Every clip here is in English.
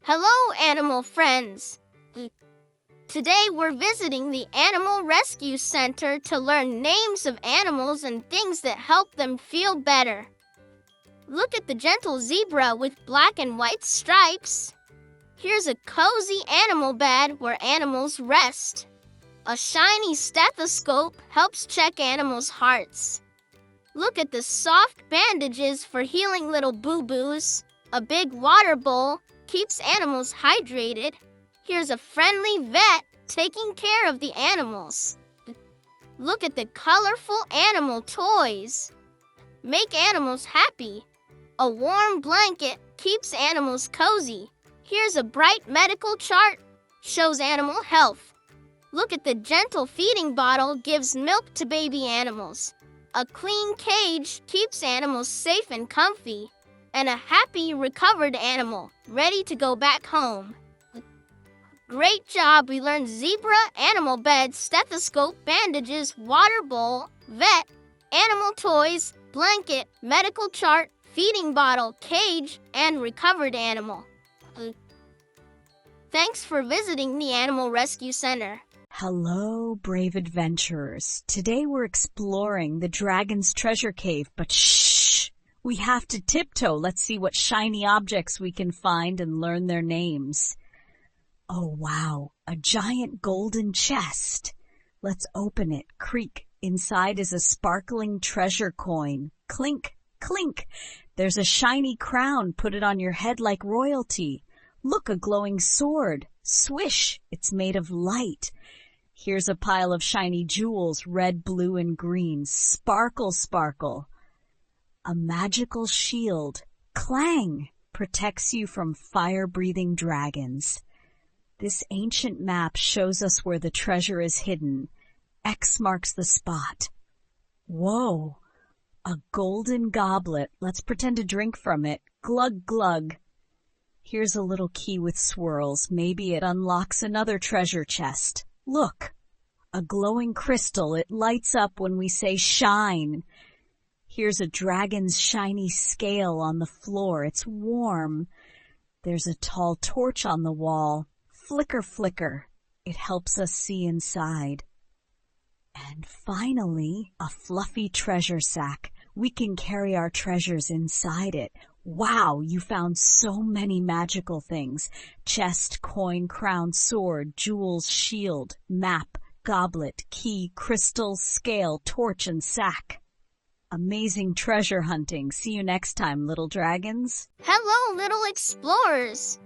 Hello, animal friends! Today we're visiting the Animal Rescue Center to learn names of animals and things that help them feel better. Look at the gentle zebra with black and white stripes. Here's a cozy animal bed where animals rest. A shiny stethoscope helps check animals' hearts. Look at the soft bandages for healing little boo-boos. A big water bowl keeps animals hydrated. Here's a friendly vet taking care of the animals. Look at the colorful animal toys. Make animals happy. A warm blanket keeps animals cozy. Here's a bright medical chart, shows animal health. Look at the gentle feeding bottle gives milk to baby animals. A clean cage keeps animals safe and comfy. And a happy, recovered animal, ready to go back home. Great job! We learned zebra, animal bed, stethoscope, bandages, water bowl, vet, animal toys, blanket, medical chart, feeding bottle, cage, and recovered animal. Thanks for visiting the Animal Rescue Center. Hello, brave adventurers. Today we're exploring the Dragon's Treasure Cave, but shh! We have to tiptoe. Let's see what shiny objects we can find and learn their names. Oh, wow. A giant golden chest. Let's open it. Creak. Inside is a sparkling treasure coin. Clink, clink. There's a shiny crown. Put it on your head like royalty. Look, a glowing sword. Swish. It's made of light. Here's a pile of shiny jewels, red, blue, and green. Sparkle, sparkle. A magical shield, clang, protects you from fire-breathing dragons. This ancient map shows us where the treasure is hidden. X marks the spot. Whoa, a golden goblet. Let's pretend to drink from it. Glug, glug. Here's a little key with swirls. Maybe it unlocks another treasure chest. Look, a glowing crystal. It lights up when we say shine. Here's a dragon's shiny scale on the floor. It's warm. There's a tall torch on the wall. Flicker, flicker. It helps us see inside. And finally, a fluffy treasure sack. We can carry our treasures inside it. Wow, you found so many magical things. Chest, coin, crown, sword, jewels, shield, map, goblet, key, crystal, scale, torch, and sack. Amazing treasure hunting. See you next time, little dragons. Hello, little explorers.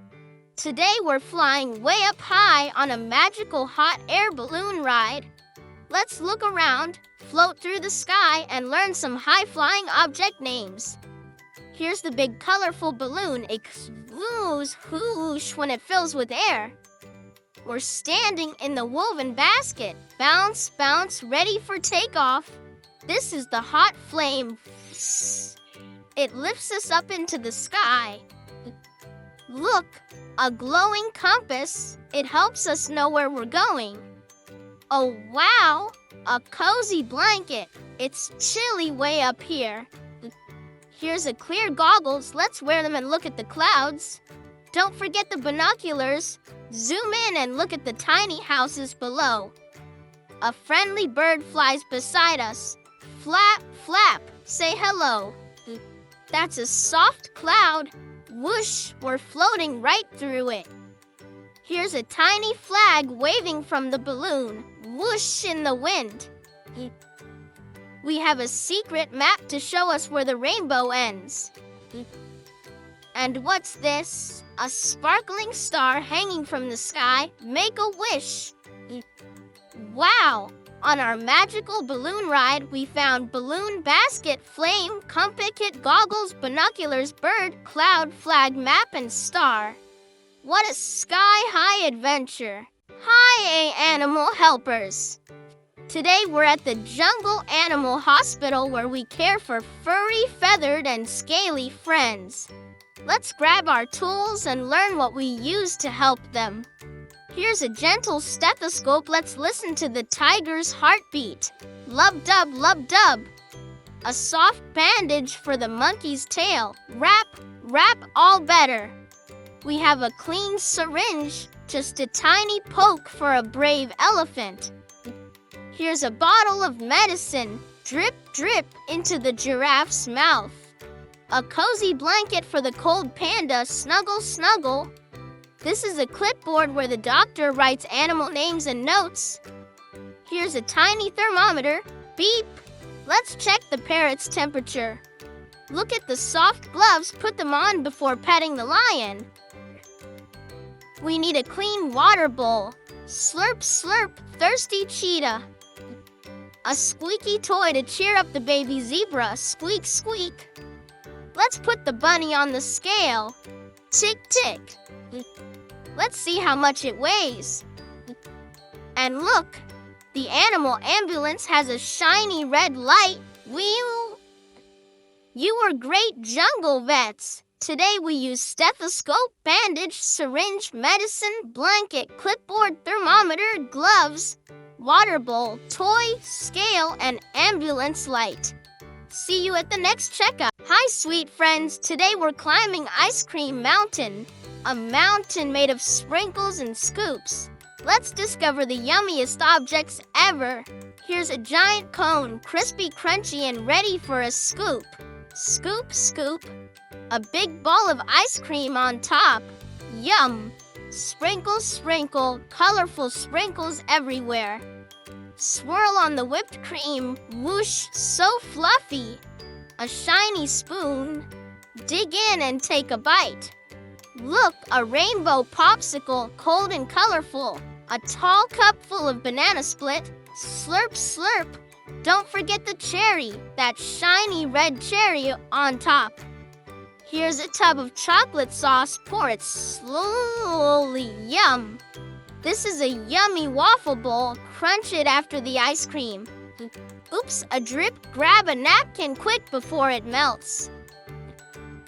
Today we're flying way up high on a magical hot air balloon ride. Let's look around, float through the sky, and learn some high-flying object names. Here's the big colorful balloon. It whoosh, whoosh when it fills with air. We're standing in the woven basket. Bounce, bounce, ready for takeoff. This is the hot flame. It lifts us up into the sky. Look, a glowing compass. It helps us know where we're going. Oh, wow, a cozy blanket. It's chilly way up here. Here's a clear goggles. Let's wear them and look at the clouds. Don't forget the binoculars. Zoom in and look at the tiny houses below. A friendly bird flies beside us. Flap, flap, say hello. That's a soft cloud. Whoosh, we're floating right through it. Here's a tiny flag waving from the balloon. Whoosh in the wind. We have a secret map to show us where the rainbow ends. And what's this? A sparkling star hanging from the sky. Make a wish. Wow! On our magical balloon ride, we found balloon basket, flame, compass kit, goggles, binoculars, bird, cloud, flag, map, and star. What a sky-high adventure! Hi, animal helpers! Today we're at the Jungle Animal Hospital where we care for furry, feathered, and scaly friends. Let's grab our tools and learn what we use to help them. Here's a gentle stethoscope. Let's listen to the tiger's heartbeat. Lub-dub, lub-dub. A soft bandage for the monkey's tail. Wrap, wrap, all better. We have a clean syringe, just a tiny poke for a brave elephant. Here's a bottle of medicine, drip, drip into the giraffe's mouth. A cozy blanket for the cold panda, snuggle, snuggle. This is a clipboard where the doctor writes animal names and notes. Here's a tiny thermometer, beep. Let's check the parrot's temperature. Look at the soft gloves, put them on before petting the lion. We need a clean water bowl. Slurp, slurp, thirsty cheetah. A squeaky toy to cheer up the baby zebra, squeak, squeak. Let's put the bunny on the scale. Tick, tick. Let's see how much it weighs. And look, the animal ambulance has a shiny red light. Wheel! You are great jungle vets. Today we use stethoscope, bandage, syringe, medicine, blanket, clipboard, thermometer, gloves, water bowl, toy, scale, and ambulance light. See you at the next checkup. Hi, sweet friends. Today we're climbing Ice Cream Mountain, a mountain made of sprinkles and scoops. Let's discover the yummiest objects ever. Here's a giant cone, crispy, crunchy, and ready for a scoop. Scoop, scoop. A big ball of ice cream on top. Yum! Sprinkle, sprinkle, colorful sprinkles everywhere. Swirl on the whipped cream, whoosh, so fluffy. A shiny spoon. Dig in and take a bite. Look, a rainbow popsicle, cold and colorful. A tall cup full of banana split. Slurp, slurp. Don't forget the cherry, that shiny red cherry on top. Here's a tub of chocolate sauce. Pour it slowly. Yum! This is a yummy waffle bowl. Crunch it after the ice cream. Oops, a drip. Grab a napkin quick before it melts.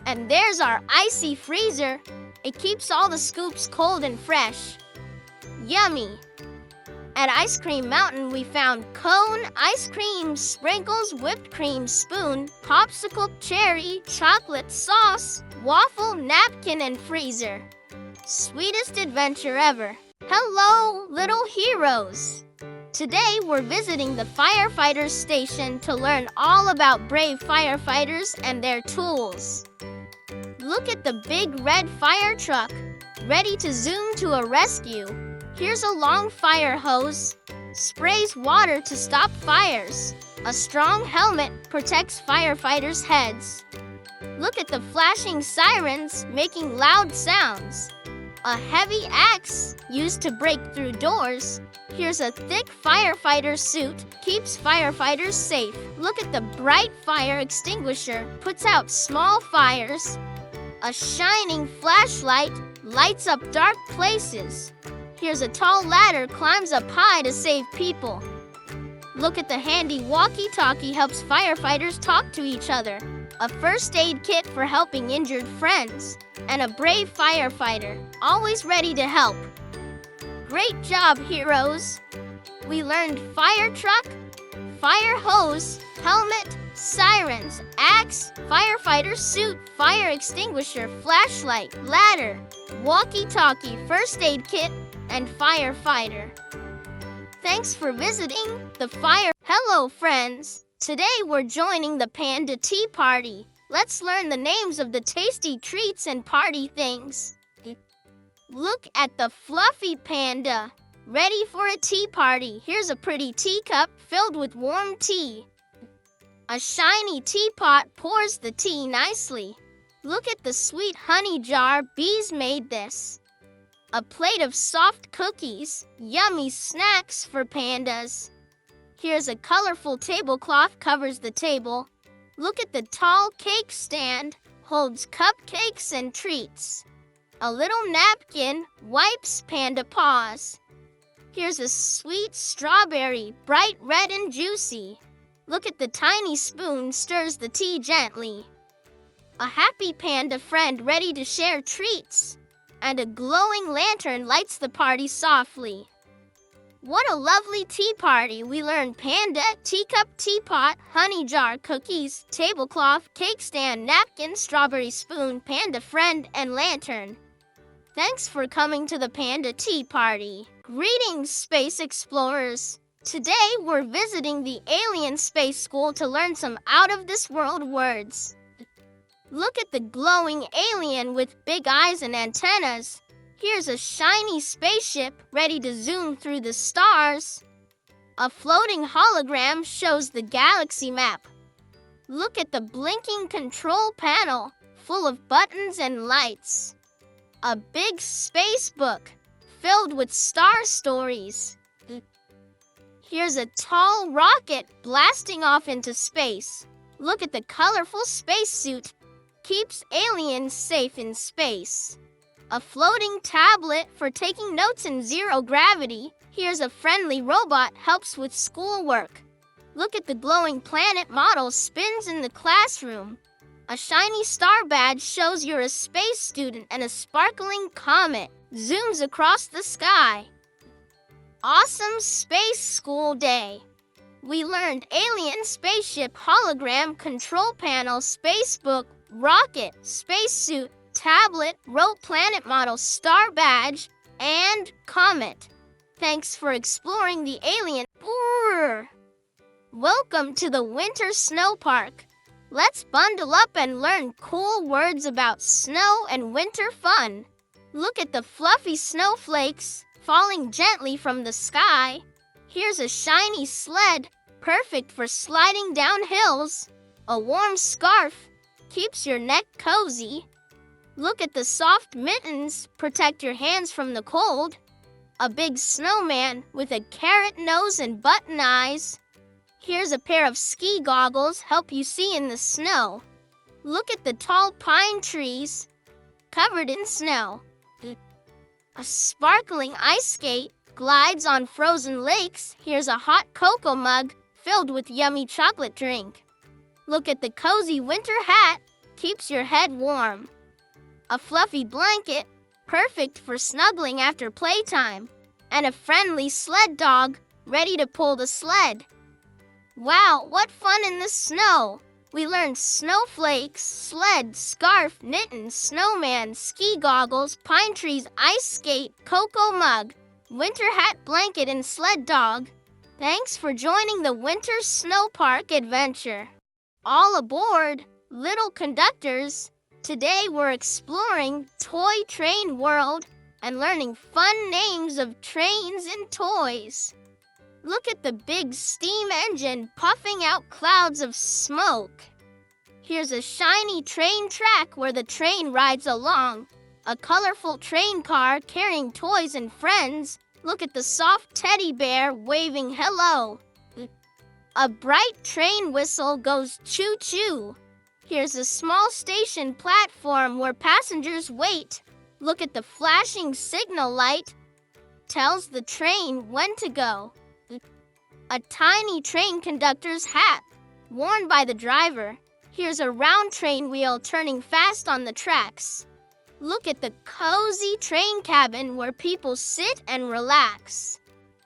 And there's our icy freezer. It keeps all the scoops cold and fresh. Yummy! At Ice Cream Mountain, we found cone, ice cream, sprinkles, whipped cream, spoon, popsicle, cherry, chocolate, sauce, waffle, napkin, and freezer. Sweetest adventure ever. Hello, little heroes! Today, we're visiting the firefighters station to learn all about brave firefighters and their tools. Look at the big red fire truck, ready to zoom to a rescue. Here's a long fire hose, sprays water to stop fires. A strong helmet protects firefighters' heads. Look at the flashing sirens making loud sounds. A heavy axe used to break through doors. Here's a thick firefighter suit, keeps firefighters safe. Look at the bright fire extinguisher, puts out small fires. A shining flashlight lights up dark places. Here's a tall ladder, climbs up high to save people. Look at the handy walkie-talkie, helps firefighters talk to each other. A first aid kit for helping injured friends. And a brave firefighter, always ready to help. Great job, heroes! We learned fire truck, fire hose, helmet, sirens, axe, firefighter suit, fire extinguisher, flashlight, ladder, walkie-talkie, first aid kit, and firefighter. Thanks for visiting the fire. Hello, friends. Today we're joining the Panda Tea Party. Let's learn the names of the tasty treats and party things. Look at the fluffy panda, ready for a tea party. Here's a pretty teacup filled with warm tea. A shiny teapot pours the tea nicely. Look at the sweet honey jar. Bees made this. A plate of soft cookies, yummy snacks for pandas. Here's a colorful tablecloth covers the table. Look at the tall cake stand, holds cupcakes and treats. A little napkin wipes panda paws. Here's a sweet strawberry, bright red and juicy. Look at the tiny spoon stirs the tea gently. A happy panda friend ready to share treats. And a glowing lantern lights the party softly. What a lovely tea party! We learned panda, teacup, teapot, honey jar, cookies, tablecloth, cake stand, napkin, strawberry spoon, panda friend, and lantern. Thanks for coming to the Panda Tea Party. Greetings, space explorers. Today we're visiting the Alien Space School to learn some out-of-this-world words. Look at the glowing alien with big eyes and antennas. Here's a shiny spaceship ready to zoom through the stars. A floating hologram shows the galaxy map. Look at the blinking control panel, full of buttons and lights. A big space book, filled with star stories. Here's a tall rocket blasting off into space. Look at the colorful spacesuit. Keeps aliens safe in space. A floating tablet for taking notes in zero gravity. Here's a friendly robot helps with schoolwork. Look at the glowing planet model spins in the classroom. A shiny star badge shows you're a space student, and a sparkling comet zooms across the sky. Awesome Space School Day! We learned alien spaceship, hologram, control panel, spacebook, rocket, spacesuit, tablet, rope, planet model, star badge, and comet. Thanks for exploring the alien. Welcome to the Winter Snow Park. Let's bundle up and learn cool words about snow and winter fun. Look at the fluffy snowflakes falling gently from the sky. Here's a shiny sled, perfect for sliding down hills. A warm scarf keeps your neck cozy. Look at the soft mittens, protect your hands from the cold. A big snowman with a carrot nose and button eyes. Here's a pair of ski goggles, help you see in the snow. Look at the tall pine trees covered in snow. A sparkling ice skate glides on frozen lakes. Here's a hot cocoa mug filled with yummy chocolate drink. Look at the cozy winter hat, keeps your head warm. A fluffy blanket, perfect for snuggling after playtime. And a friendly sled dog, ready to pull the sled. Wow, what fun in the snow! We learned snowflakes, sled, scarf, mittens, snowman, ski goggles, pine trees, ice skate, cocoa mug, winter hat, blanket, and sled dog. Thanks for joining the Winter Snow Park adventure. All aboard, little conductors. Today we're exploring Toy Train World and learning fun names of trains and toys. Look at the big steam engine puffing out clouds of smoke. Here's a shiny train track where the train rides along. A colorful train car carrying toys and friends. Look at the soft teddy bear waving hello. A bright train whistle goes choo-choo. Here's a small station platform where passengers wait. Look at the flashing signal light. Tells the train when to go. A tiny train conductor's hat, worn by the driver. Here's a round train wheel turning fast on the tracks. Look at the cozy train cabin where people sit and relax.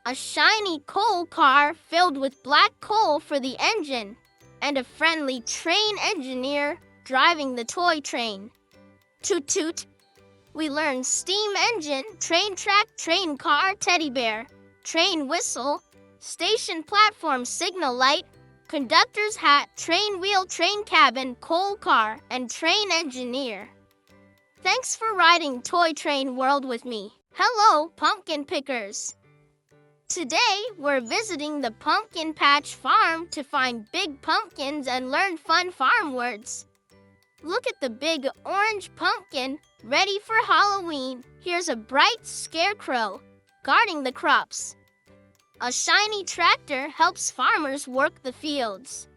A shiny coal car filled with black coal for the engine. And a friendly train engineer driving the toy train. Toot toot. We learned steam engine, train track, train car, teddy bear, train whistle, station platform signal light, conductor's hat, train wheel, train cabin, coal car, and train engineer. Thanks for riding Toy Train World with me. Hello, pumpkin pickers. Today, we're visiting the Pumpkin Patch Farm to find big pumpkins and learn fun farm words. Look at the big orange pumpkin, ready for Halloween. Here's a bright scarecrow, guarding the crops. A shiny tractor helps farmers work the fields.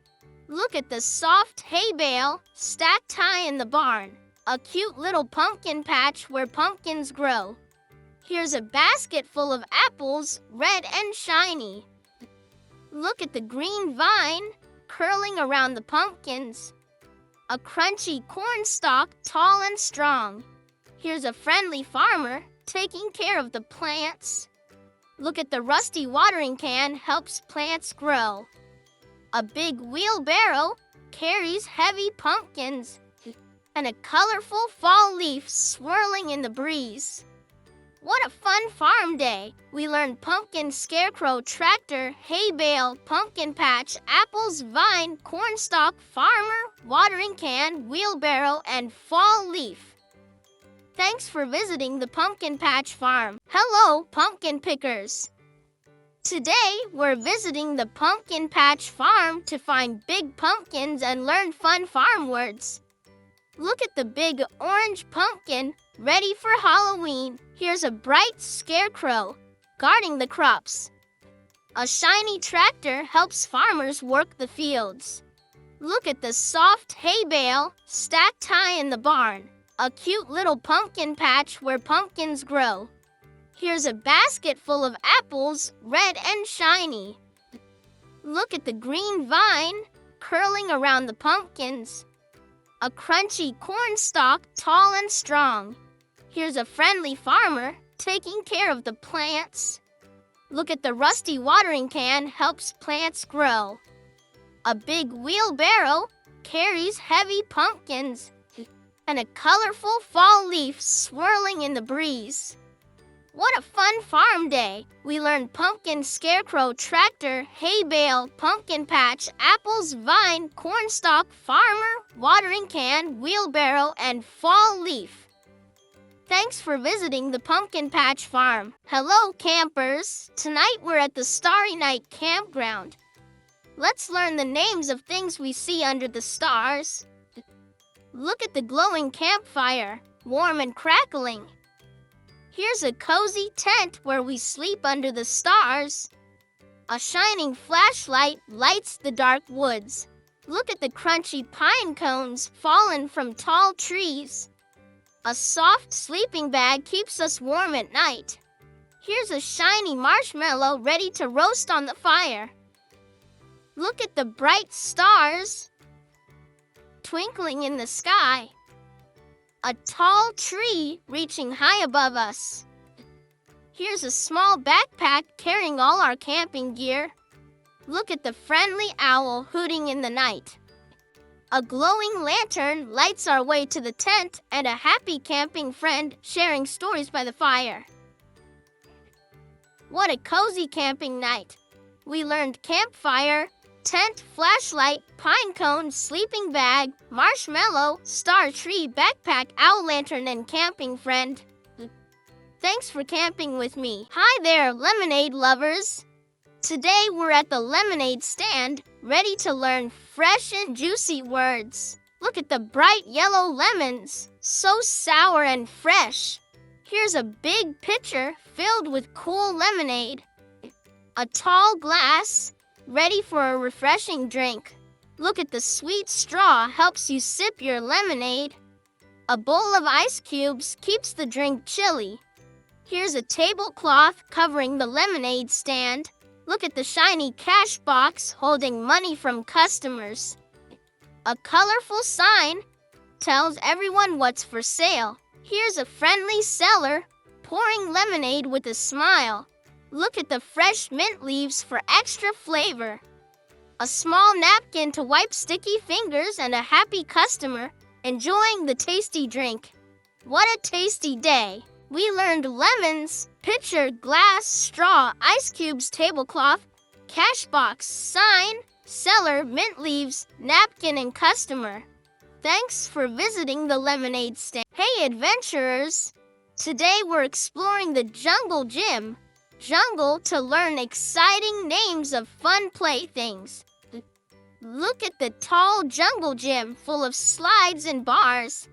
Look at the soft hay bale stacked high in the barn. A cute little pumpkin patch where pumpkins grow. Here's a basket full of apples, red and shiny. Look at the green vine curling around the pumpkins. A crunchy corn stalk, tall and strong. Here's a friendly farmer taking care of the plants. Look at the rusty watering can helps plants grow. A big wheelbarrow carries heavy pumpkins. and a colorful fall leaf swirling in the breeze. What a fun farm day! We learned pumpkin, scarecrow, tractor, hay bale, pumpkin patch, apples, vine, cornstalk, farmer, watering can, wheelbarrow, and fall leaf. Thanks for visiting the Pumpkin Patch Farm. Hello, pumpkin pickers! Today, we're visiting the Pumpkin Patch Farm to find big pumpkins and learn fun farm words. Look at the big orange pumpkin, ready for Halloween. Here's a bright scarecrow, guarding the crops. A shiny tractor helps farmers work the fields. Look at the soft hay bale, stacked high in the barn. A cute little pumpkin patch where pumpkins grow. Here's a basket full of apples, red and shiny. Look at the green vine, curling around the pumpkins. A crunchy cornstalk, tall and strong. Here's a friendly farmer, taking care of the plants. Look at the rusty watering can, helps plants grow. A big wheelbarrow carries heavy pumpkins, and a colorful fall leaf swirling in the breeze. What a fun farm day! We learned pumpkin, scarecrow, tractor, hay bale, pumpkin patch, apples, vine, cornstalk, farmer, watering can, wheelbarrow, and fall leaf. Thanks for visiting the Pumpkin Patch Farm. Hello, campers! Tonight we're at the Starry Night Campground. Let's learn the names of things we see under the stars. Look at the glowing campfire, warm and crackling. Here's a cozy tent where we sleep under the stars. A shining flashlight lights the dark woods. Look at the crunchy pine cones fallen from tall trees. A soft sleeping bag keeps us warm at night. Here's a shiny marshmallow ready to roast on the fire. Look at the bright stars twinkling in the sky. A tall tree reaching high above us. Here's a small backpack carrying all our camping gear. Look at the friendly owl hooting in the night. A glowing lantern lights our way to the tent, and a happy camping friend sharing stories by the fire. What a cozy camping night! We learned campfire, tent, flashlight, pine cone, sleeping bag, marshmallow, star tree, backpack, owl lantern, and camping friend. Thanks for camping with me. Hi there, lemonade lovers! Today we're at the lemonade stand, ready to learn fresh and juicy words. Look at the bright yellow lemons, so sour and fresh. Here's a big pitcher filled with cool lemonade. A tall glass, ready for a refreshing drink. Look at the sweet straw helps you sip your lemonade. A bowl of ice cubes keeps the drink chilly. Here's a tablecloth covering the lemonade stand. Look at the shiny cash box holding money from customers. A colorful sign tells everyone what's for sale. Here's a friendly seller pouring lemonade with a smile. Look at the fresh mint leaves for extra flavor. A small napkin to wipe sticky fingers and a happy customer enjoying the tasty drink. What a tasty day! We learned lemons, pitcher, glass, straw, ice cubes, tablecloth, cash box, sign, seller, mint leaves, napkin, and customer. Thanks for visiting the lemonade stand. Hey adventurers! Today we're exploring the jungle gym. Jungle to learn exciting names of fun playthings. Look at the tall jungle gym full of slides and bars.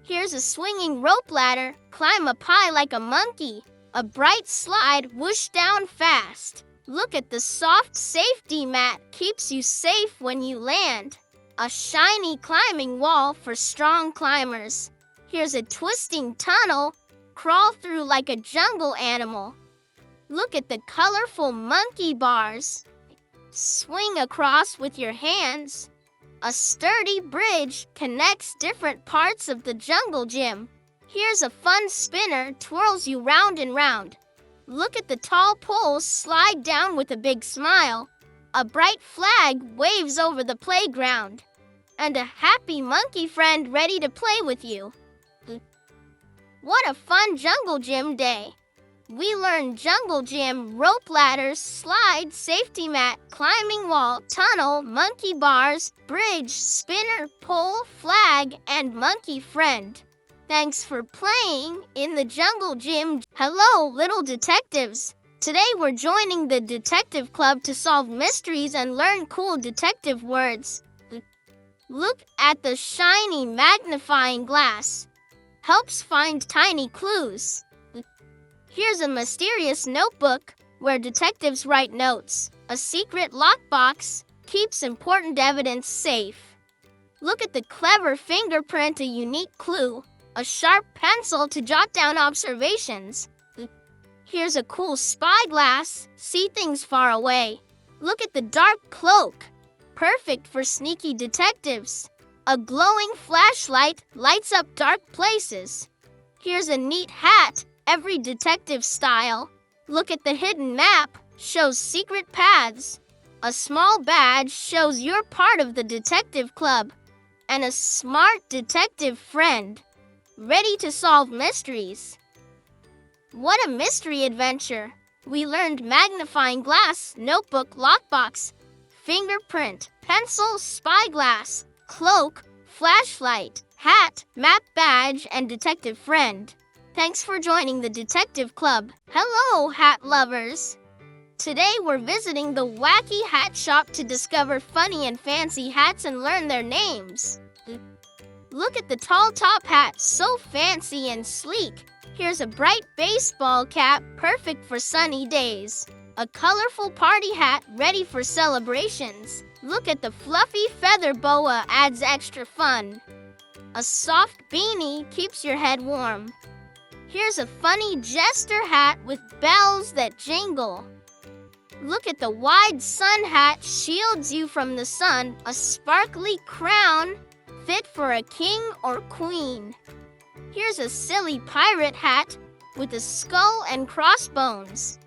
Here's a swinging rope ladder. Climb up high like a monkey. A bright slide whoosh down fast. Look at the soft safety mat. Keeps you safe when you land. A shiny climbing wall for strong climbers. Here's a twisting tunnel. Crawl through like a jungle animal. Look at the colorful monkey bars. Swing across with your hands. A sturdy bridge connects different parts of the jungle gym. Here's a fun spinner, twirls you round and round. Look at the tall poles slide down with a big smile. A bright flag waves over the playground. and a happy monkey friend ready to play with you. What a fun jungle gym day! We learned jungle gym, rope ladders, slide, safety mat, climbing wall, tunnel, monkey bars, bridge, spinner, pole, flag, and monkey friend. Thanks for playing in the jungle gym. Hello, little detectives. Today we're joining the detective club to solve mysteries and learn cool detective words. Look at the shiny magnifying glass. Helps find tiny clues. Here's a mysterious notebook where detectives write notes. A secret lockbox keeps important evidence safe. Look at the clever fingerprint, a unique clue. A sharp pencil to jot down observations. Here's a cool spyglass. See things far away. Look at the dark cloak. Perfect for sneaky detectives. A glowing flashlight lights up dark places. Here's a neat hat. Every detective style. Look at the hidden map, shows secret paths. A small badge shows you're part of the detective club. And a smart detective friend, ready to solve mysteries. What a mystery adventure! We learned magnifying glass, notebook, lockbox, fingerprint, pencil, spyglass, cloak, flashlight, hat, map, badge, and detective friend. Thanks for joining the Detective Club. Hello, hat lovers! Today we're visiting the Wacky Hat Shop to discover funny and fancy hats and learn their names. Look at the tall top hat, so fancy and sleek. Here's a bright baseball cap, perfect for sunny days. A colorful party hat, ready for celebrations. Look at the fluffy feather boa, adds extra fun. A soft beanie keeps your head warm. Here's a funny jester hat with bells that jingle. Look at the wide sun hat, shields you from the sun. A sparkly crown, fit for a king or queen. Here's a silly pirate hat with a skull and crossbones.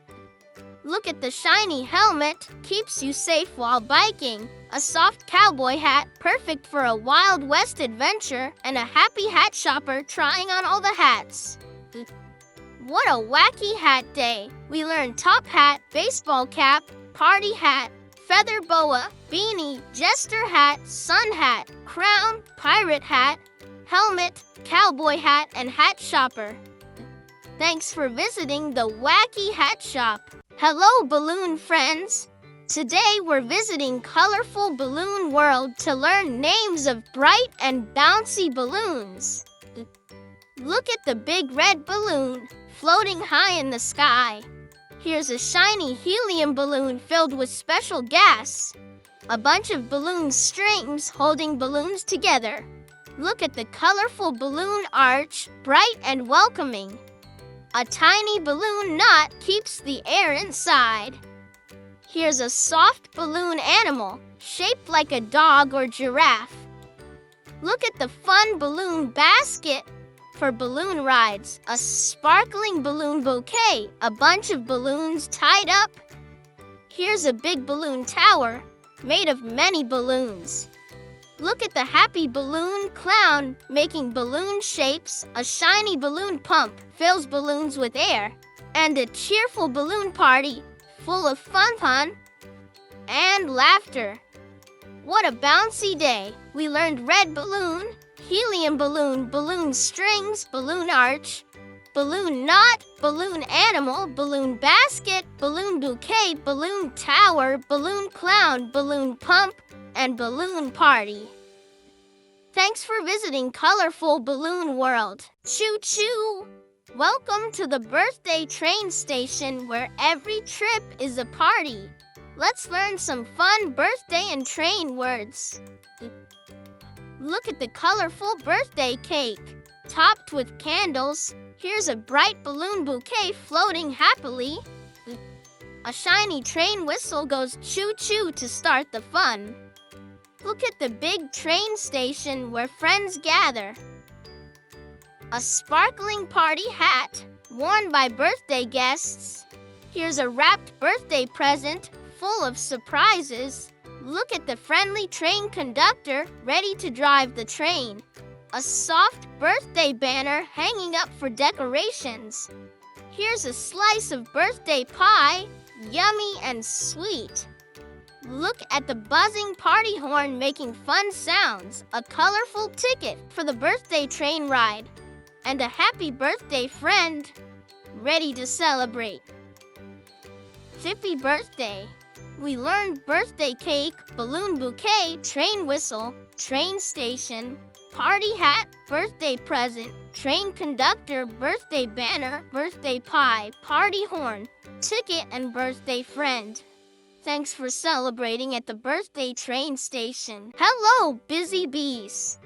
Look at the shiny helmet, keeps you safe while biking. A soft cowboy hat, perfect for a Wild West adventure. And a happy hat shopper trying on all the hats. What a wacky hat day! We learned top hat, baseball cap, party hat, feather boa, beanie, jester hat, sun hat, crown, pirate hat, helmet, cowboy hat, and hat shopper. Thanks for visiting the Wacky Hat Shop. Hello, balloon friends! Today we're visiting Colorful Balloon World to learn names of bright and bouncy balloons. Look at the big red balloon floating high in the sky. Here's a shiny helium balloon filled with special gas. A bunch of balloon strings holding balloons together. Look at the colorful balloon arch, bright and welcoming. A tiny balloon knot keeps the air inside. Here's a soft balloon animal, shaped like a dog or giraffe. Look at the fun balloon basket for balloon rides. A sparkling balloon bouquet, a bunch of balloons tied up. Here's a big balloon tower, made of many balloons. Look at the happy balloon clown, making balloon shapes. A shiny balloon pump fills balloons with air. And a cheerful balloon party, full of fun and laughter. What a bouncy day! We learned red balloon, helium balloon, balloon strings, balloon arch, balloon knot, balloon animal, balloon basket, balloon bouquet, balloon tower, balloon clown, balloon pump, and balloon party. Thanks for visiting Colorful Balloon World. Choo-choo! Welcome to the birthday train station where every trip is a party. Let's learn some fun birthday and train words. Look at the colorful birthday cake, topped with candles. Here's a bright balloon bouquet floating happily. A shiny train whistle goes choo-choo to start the fun. Look at the big train station where friends gather. A sparkling party hat worn by birthday guests. Here's a wrapped birthday present full of surprises. Look at the friendly train conductor ready to drive the train. A soft birthday banner hanging up for decorations. Here's a slice of birthday pie, yummy and sweet. Look at the buzzing party horn making fun sounds, a colorful ticket for the birthday train ride, and a happy birthday friend ready to celebrate. Happy birthday! We learned birthday cake, balloon bouquet, train whistle, train station, party hat, birthday present, train conductor, birthday banner, birthday pie, party horn, ticket, and birthday friend. Thanks for celebrating at the birthday train station. Hello, busy bees.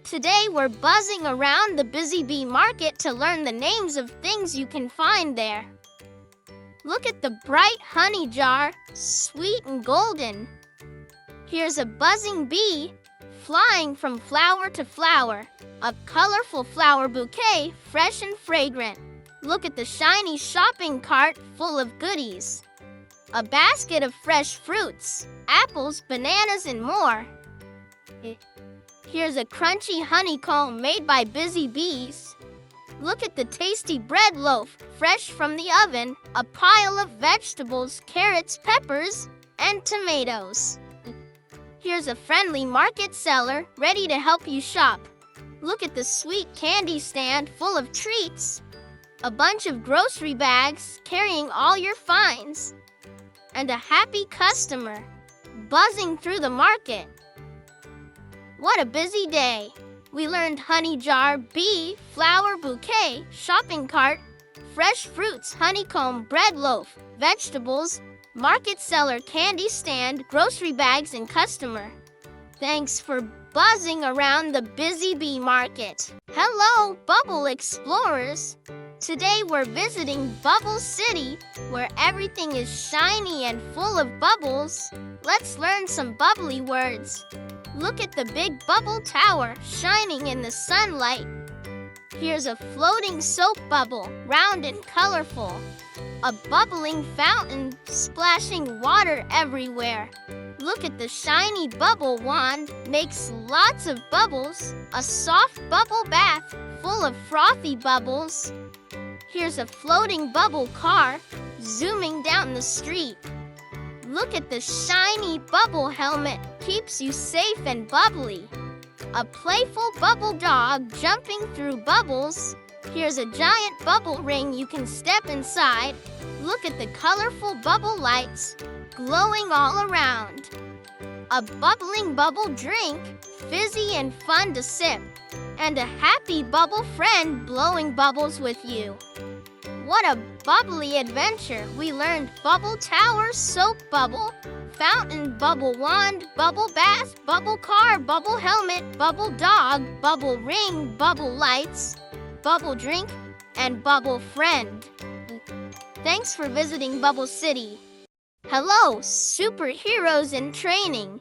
Today we're buzzing around the busy bee market to learn the names of things you can find there. Look at the bright honey jar, sweet and golden. Here's a buzzing bee flying from flower to flower, a colorful flower bouquet, fresh and fragrant. Look at the shiny shopping cart full of goodies. A basket of fresh fruits, apples, bananas, and more. Here's a crunchy honeycomb made by busy bees. Look at the tasty bread loaf, fresh from the oven, a pile of vegetables, carrots, peppers, and tomatoes. Here's a friendly market seller ready to help you shop. Look at the sweet candy stand full of treats, a bunch of grocery bags carrying all your finds, and a happy customer buzzing through the market. What a busy day! We learned honey jar, bee, flower bouquet, shopping cart, fresh fruits, honeycomb, bread loaf, vegetables, market seller, candy stand, grocery bags, and customer. Thanks for buzzing around the busy bee market. Hello, Bubble Explorers! Today we're visiting Bubble City, where everything is shiny and full of bubbles. Let's learn some bubbly words. Look at the big bubble tower shining in the sunlight. Here's a floating soap bubble, round and colorful. A bubbling fountain splashing water everywhere. Look at the shiny bubble wand, makes lots of bubbles. A soft bubble bath full of frothy bubbles. Here's a floating bubble car zooming down the street. Look at the shiny bubble helmet, keeps you safe and bubbly. A playful bubble dog jumping through bubbles. Here's a giant bubble ring you can step inside. Look at the colorful bubble lights glowing all around. A bubbling bubble drink, fizzy and fun to sip. And a happy bubble friend blowing bubbles with you. What a bubbly adventure! We learned bubble tower, soap bubble, fountain, bubble wand, bubble bath, bubble car, bubble helmet, bubble dog, bubble ring, bubble lights, bubble drink, and bubble friend. Thanks for visiting Bubble City. Hello, superheroes in training.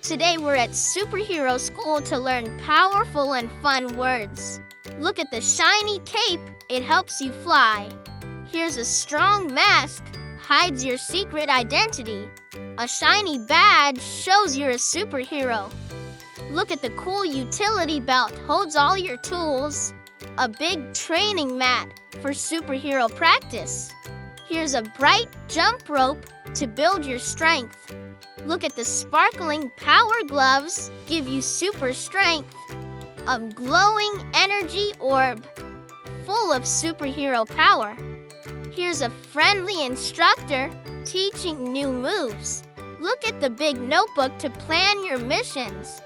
Today we're at Superhero School to learn powerful and fun words. Look at the shiny cape, it helps you fly. Here's a strong mask, hides your secret identity. A shiny badge shows you're a superhero. Look at the cool utility belt, holds all your tools. A big training mat for superhero practice. Here's a bright jump rope to build your strength. Look at the sparkling power gloves, give you super strength. A glowing energy orb, full of superhero power. Here's a friendly instructor teaching new moves. Look at the big notebook to plan your missions.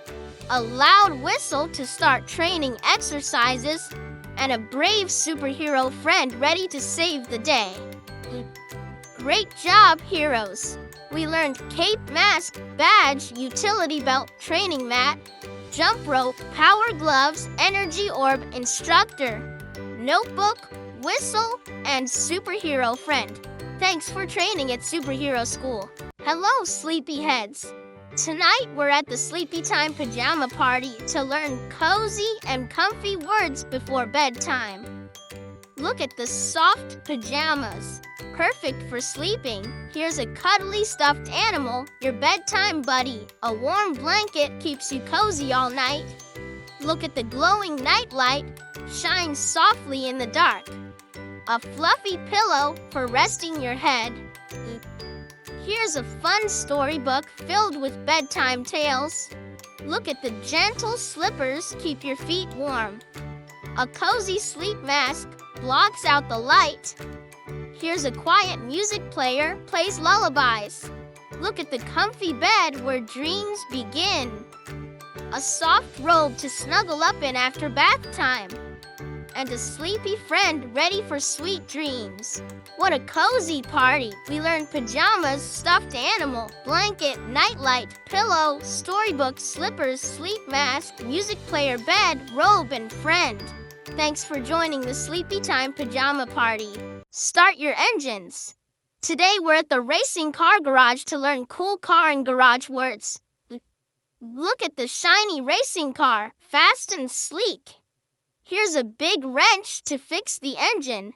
A loud whistle to start training exercises. And a brave superhero friend ready to save the day. Great job, heroes! We learned cape, mask, badge, utility belt, training mat, jump rope, power gloves, energy orb, instructor, notebook, whistle, and superhero friend. Thanks for training at Superhero School. Hello, sleepyheads! Tonight we're at the Sleepy Time Pajama Party to learn cozy and comfy words before bedtime. Look at the soft pajamas, perfect for sleeping. Here's a cuddly stuffed animal, your bedtime buddy. A warm blanket keeps you cozy all night. Look at the glowing nightlight, shines softly in the dark. A fluffy pillow for resting your head. Here's a fun storybook filled with bedtime tales. Look at the gentle slippers keep your feet warm. A cozy sleep mask blocks out the light. Here's a quiet music player plays lullabies. Look at the comfy bed where dreams begin. A soft robe to snuggle up in after bath time. And a sleepy friend ready for sweet dreams. What a cozy party! We learned pajamas, stuffed animal, blanket, nightlight, pillow, storybook, slippers, sleep mask, music player, bed, robe, and friend. Thanks for joining the Sleepy Time Pajama Party. Start your engines. Today we're at the racing car garage to learn cool car and garage words. Look at the shiny racing car, fast and sleek. Here's a big wrench to fix the engine.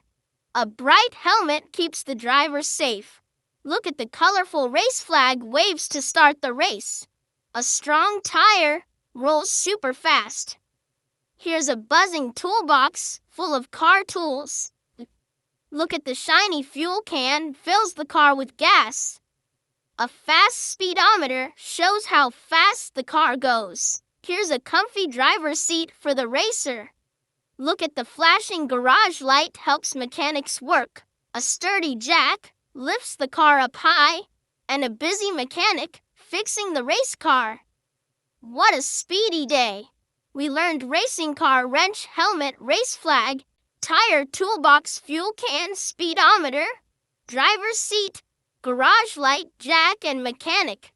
A bright helmet keeps the driver safe. Look at the colorful race flag waves to start the race. A strong tire rolls super fast. Here's a buzzing toolbox full of car tools. Look at the shiny fuel can fills the car with gas. A fast speedometer shows how fast the car goes. Here's a comfy driver's seat for the racer. Look at the flashing garage light helps mechanics work. A sturdy jack lifts the car up high, and a busy mechanic fixing the race car. What a speedy day! We learned racing car, wrench, helmet, race flag, tire, toolbox, fuel can, speedometer, driver's seat, garage light, jack, and mechanic.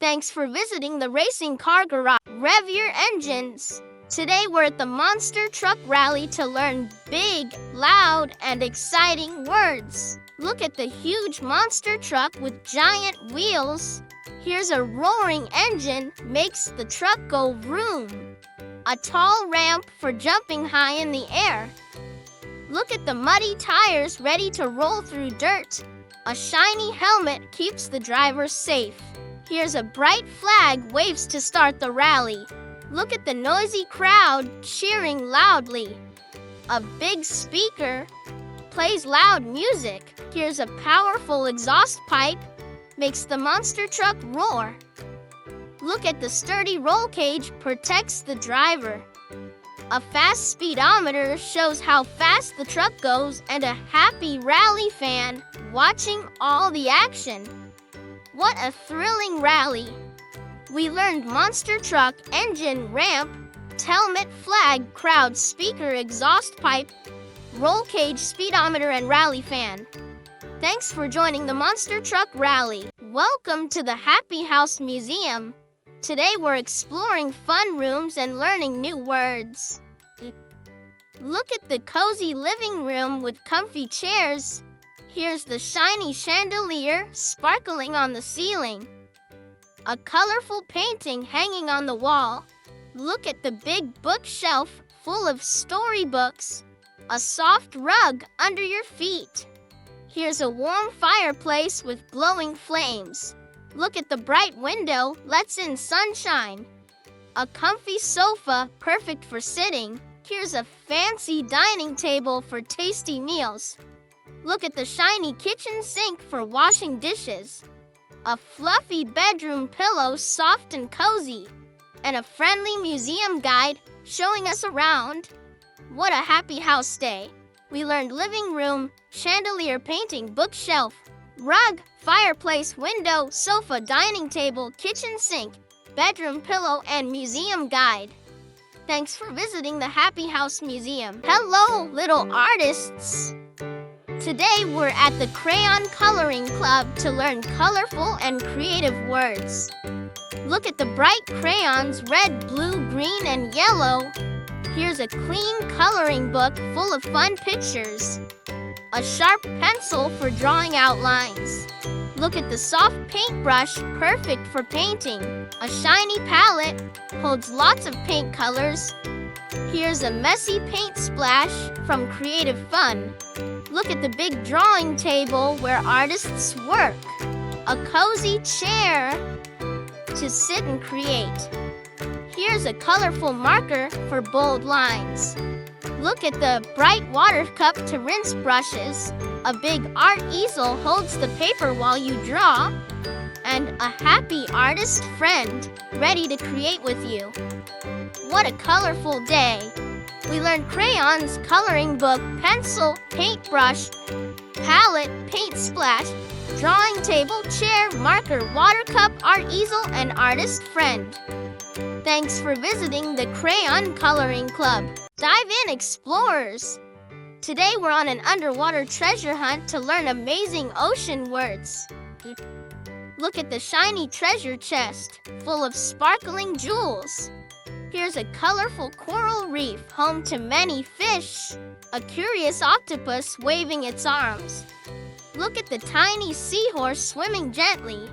Thanks for visiting the racing car garage. Rev your engines! Today we're at the Monster Truck Rally to learn big, loud, and exciting words. Look at the huge monster truck with giant wheels. Here's a roaring engine, makes the truck go vroom. A tall ramp for jumping high in the air. Look at the muddy tires ready to roll through dirt. A shiny helmet keeps the driver safe. Here's a bright flag waves to start the rally. Look at the noisy crowd cheering loudly. A big speaker plays loud music. Here's a powerful exhaust pipe, makes the monster truck roar. Look at the sturdy roll cage protects the driver. A fast speedometer shows how fast the truck goes, and a happy rally fan watching all the action. What a thrilling rally! We learned monster truck, engine, ramp, helmet, flag, crowd, speaker, exhaust pipe, roll cage, speedometer, and rally fan. Thanks for joining the Monster Truck Rally. Welcome to the Happy House Museum. Today we're exploring fun rooms and learning new words. Look at the cozy living room with comfy chairs. Here's the shiny chandelier sparkling on the ceiling. A colorful painting hanging on the wall. Look at the big bookshelf full of storybooks. A soft rug under your feet. Here's a warm fireplace with glowing flames. Look at the bright window, lets in sunshine. A comfy sofa, perfect for sitting. Here's a fancy dining table for tasty meals. Look at the shiny kitchen sink for washing dishes. A fluffy bedroom pillow, soft and cozy. And a friendly museum guide showing us around. What a happy house day! We learned living room, chandelier, painting, bookshelf, rug, fireplace, window, sofa, dining table, kitchen sink, bedroom pillow, and museum guide. Thanks for visiting the Happy House Museum. Hello, little artists! Today we're at the Crayon Coloring Club to learn colorful and creative words. Look at the bright crayons, red, blue, green, and yellow. Here's a clean coloring book full of fun pictures. A sharp pencil for drawing out lines. Look at the soft paintbrush, perfect for painting. A shiny palette holds lots of paint colors. Here's a messy paint splash from Creative Fun. Look at the big drawing table where artists work. A cozy chair to sit and create. Here's a colorful marker for bold lines. Look at the bright water cup to rinse brushes. A big art easel holds the paper while you draw. And a happy artist friend ready to create with you. What a colorful day! We learned crayons, coloring book, pencil, paintbrush, palette, paint splash, drawing table, chair, marker, water cup, art easel, and artist friend. Thanks for visiting the Crayon Coloring Club. Dive in, explorers! Today we're on an underwater treasure hunt to learn amazing ocean words. Look at the shiny treasure chest, full of sparkling jewels. Here's a colorful coral reef home to many fish. A curious octopus waving its arms. Look at the tiny seahorse swimming gently.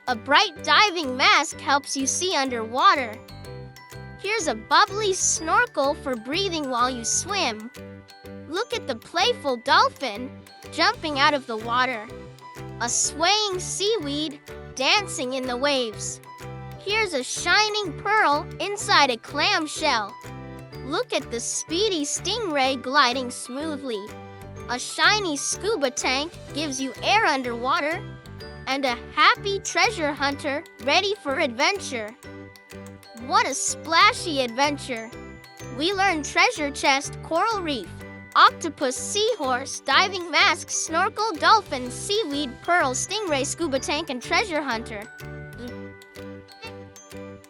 A bright diving mask helps you see underwater. Here's a bubbly snorkel for breathing while you swim. Look at the playful dolphin jumping out of the water. A swaying seaweed dancing in the waves. Here's a shining pearl inside a clamshell. Look at the speedy stingray gliding smoothly. A shiny scuba tank gives you air underwater. And a happy treasure hunter ready for adventure. What a splashy adventure! We learned treasure chest, coral reef, octopus, seahorse, diving mask, snorkel, dolphin, seaweed, pearl, stingray, scuba tank, and treasure hunter.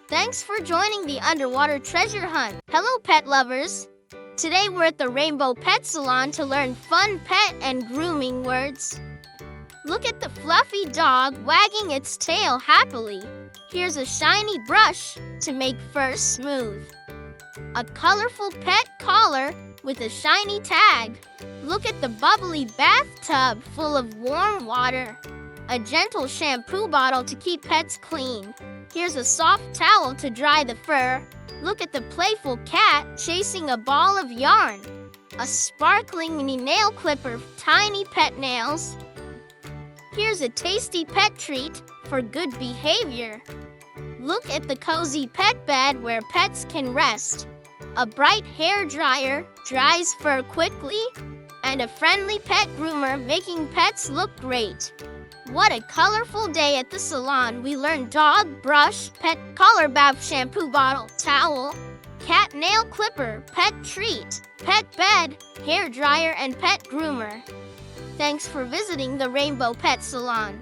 Thanks for joining the underwater treasure hunt. Hello, pet lovers! Today we're at the Rainbow Pet Salon to learn fun pet and grooming words. Look at the fluffy dog wagging its tail happily. Here's a shiny brush to make fur smooth. A colorful pet collar with a shiny tag. Look at the bubbly bathtub full of warm water. A gentle shampoo bottle to keep pets clean. Here's a soft towel to dry the fur. Look at the playful cat chasing a ball of yarn. A sparkling mini nail clipper, tiny pet nails. Here's a tasty pet treat for good behavior. Look at the cozy pet bed where pets can rest. A bright hair dryer dries fur quickly. And a friendly pet groomer making pets look great. What a colorful day at the salon. We learned dog, brush, pet collar bath, shampoo bottle, towel, cat nail clipper, pet treat, pet bed, hair dryer, and pet groomer. Thanks for visiting the Rainbow Pet Salon.